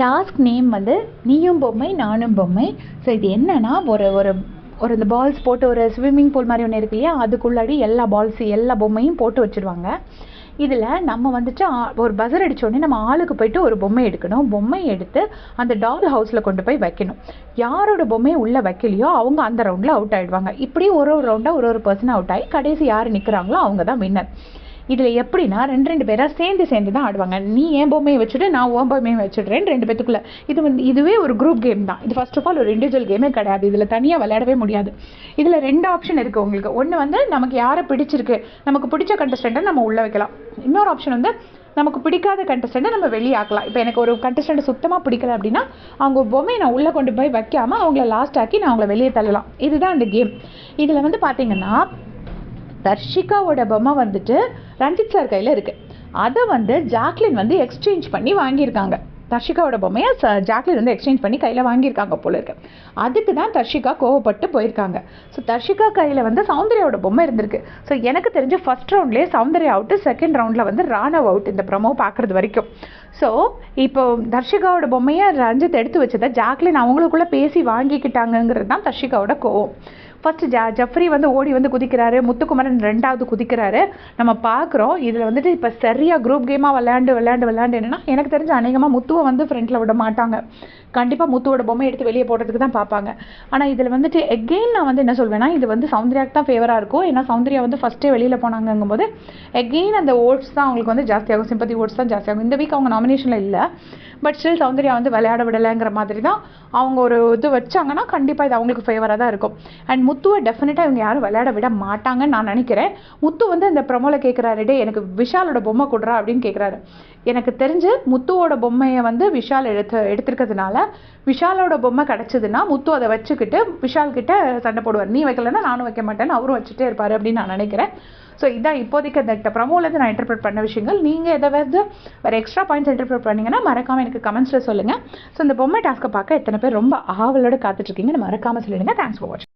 Task name வந்து நீயும் பொம்மை நானும் பொம்மை. ஸோ இது என்னன்னா ஒரு ஒரு ஒரு இந்த பால்ஸ் போட்டு ஒரு ஸ்விம்மிங் பூல் மாதிரி ஒன்று இருக்கு இல்லையா, அதுக்குள்ளாடி எல்லா பொம்மையும் போட்டு வச்சுருவாங்க. இதில் நம்ம வந்துட்டு ஒரு பஸர் அடித்தோடனே நம்ம ஆளுக்கு போய்ட்டு ஒரு பொம்மை எடுக்கணும். பொம்மை எடுத்து அந்த டால் ஹவுஸில் கொண்டு போய் வைக்கணும். யாரோட பொம்மையை உள்ளே வைக்கலையோ அவங்க அந்த ரவுண்டில் அவுட் ஆகிடுவாங்க. இப்படி ஒரு ரவுண்டாக ஒரு பர்சன் அவுட் ஆகி கடைசி யார் நிற்கிறாங்களோ அவங்க தான் வின்னர். இதில் எப்படின்னா ரெண்டு பேராக சேர்ந்து தான் ஆடுவாங்க. நீ என் பொம்மையை வச்சுட்டு நான் உன் பொம்மையை வச்சுடுறேன் 2 பேத்துக்குள்ளே. இதுவே ஒரு குரூப் கேம் தான். இது ஃபர்ஸ்ட் ஆஃப் ஆல் ஒரு இண்டிவிஜுவல் கேமே கிடையாது. இதில் தனியாக விளையாடவே முடியாது. இதில் 2 ஆப்ஷன் இருக்குது உங்களுக்கு. ஒன்று வந்து நமக்கு யாரை பிடிச்சிருக்கு, நமக்கு பிடிச்ச கண்டஸ்டண்ட்டை நம்ம உள்ளே வைக்கலாம். இன்னொரு ஆப்ஷன் வந்து நமக்கு பிடிக்காத கண்டஸ்டண்ட்டை நம்ம வெளியே ஆக்கலாம். இப்போ எனக்கு ஒரு கண்டஸ்டண்ட்டை சுத்தமாக பிடிக்கல அப்படின்னா அவங்க பொம்மையை நான் உள்ளே கொண்டு போய் வைக்காமல் அவங்கள லாஸ்ட் ஆக்கி நான் அவங்கள வெளியே தள்ளலாம். இதுதான் அந்த கேம். இதில் வந்து பார்த்தீங்கன்னா தர்ஷிகாவோட பொம்மை வந்துட்டு ரஞ்சித் சார் கையில் இருக்குது. அதை வந்து ஜாக்லின் வந்து எக்ஸ்சேஞ்ச் பண்ணி வாங்கியிருக்காங்க. தர்ஷிகாவோட பொம்மையை ஜாக்லின் வந்து எக்ஸ்சேஞ்ச் பண்ணி கையில் வாங்கியிருக்காங்க போல இருக்கு. அதுக்கு தான் தர்ஷிகா கோவப்பட்டு போயிருக்காங்க. ஸோ தர்ஷிகா கையில் வந்து சௌந்தர்யாவோட பொம்மை இருந்திருக்கு. ஸோ எனக்கு தெரிஞ்ச ஃபர்ஸ்ட் ரவுண்ட்லேயே சௌந்தர்யா அவுட்டு, செகண்ட் ரவுண்டில் வந்து ராணவ் அவுட் இந்த ப்ரமோ பார்க்குறது வரைக்கும். ஸோ இப்போ தர்ஷிகாவோட பொம்மையை ரஞ்சித் எடுத்து வச்சதை ஜாக்லின் அவங்களுக்குள்ளே பேசி வாங்கிக்கிட்டாங்கிறது தான் தர்ஷிகாவோட கோவம். ஃபர்ஸ்ட் ஜஃப்ரி வந்து ஓடி வந்து குதிக்கிறாரு, முத்துக்குமரன் 2வது குதிக்கிறாரு. நம்ம பார்க்குறோம். இதில் வந்துட்டு இப்போ சரியாக குரூப் கேமாக விளையாண்டு என்னன்னா எனக்கு தெரிஞ்ச அநேகமாக முத்துவை வந்து ஃப்ரண்ட்டில் விட மாட்டாங்க. கண்டிப்பாக முத்துவோட பொம்மை எடுத்து வெளியே போடுறதுக்கு தான் பார்ப்பாங்க. ஆனால் இதில் வந்துட்டு எகெயின் நான் வந்து என்ன சொல்வேன்னா இது வந்து சௌந்தர்யாவுக்கு தான் ஃபேவராக இருக்கும். ஏன்னா சௌந்தர்யா வந்து ஃபஸ்ட்டே வெளியில் போனாங்கும்போது எகெயின் அந்த ஓட்ஸ் தான் அவங்களுக்கு வந்து ஜாஸ்தியாகும், சிம்பத்தி ஓட்ஸ் தான் ஜாஸ்தியாகும். இந்த வீக் அவங்க நாமினேஷனில் இல்லை, பட் ஸ்டில் சௌந்தர்யா வந்து விளையாட விடலைங்கிற மாதிரி தான் அவங்க ஒரு இது வச்சாங்கன்னா கண்டிப்பாக இது அவங்களுக்கு ஃபேவராக தான் இருக்கும். அண்ட் முத்துவை டெஃபினட்டாக இவங்க யாரும் விளையாட விட மாட்டாங்கன்னு நான் நினைக்கிறேன். முத்து வந்து இந்த ப்ரமோவில் கேட்குறாரு, டே எனக்கு விஷாலோட பொம்மை கொடுறா அப்படின்னு கேட்குறாரு. எனக்கு தெரிஞ்சு முத்துவோட பொம்மையை வந்து விஷால் எடுத்திருக்கிறதுனால விஷாலோட பொம்மை கிடச்சிதுன்னா முத்து அதை வச்சுக்கிட்டு விஷால் கிட்ட சண்டை போடுவார். நீ வைக்கலன்னா நானும் வைக்க மாட்டேன்னு அவரும் வச்சுட்டே இருப்பார் அப்படின்னு நான் நினைக்கிறேன். ஸோ இதான் இப்போதைக்கு அந்த ப்ரமோலேருந்து நான் இன்டர்பிரட் பண்ண விஷயங்கள். நீங்கள் எதாவது வேறு எக்ஸ்ட்ரா பாயிண்ட்ஸ் இன்டர்பிரட் பண்ணிங்கன்னா மறக்காமல் எனக்கு கமெண்ட்ஸில் சொல்லுங்கள். ஸோ இந்த பொம்மை டாஸ்க்கை பார்க்க எத்தனை பேர் ரொம்ப ஆவலோடு காத்துட்ருக்கீங்கன்னு மறக்காமல் சொல்லிடுங்க. தேங்க்ஸ் ஃபார் வாட்சிங்.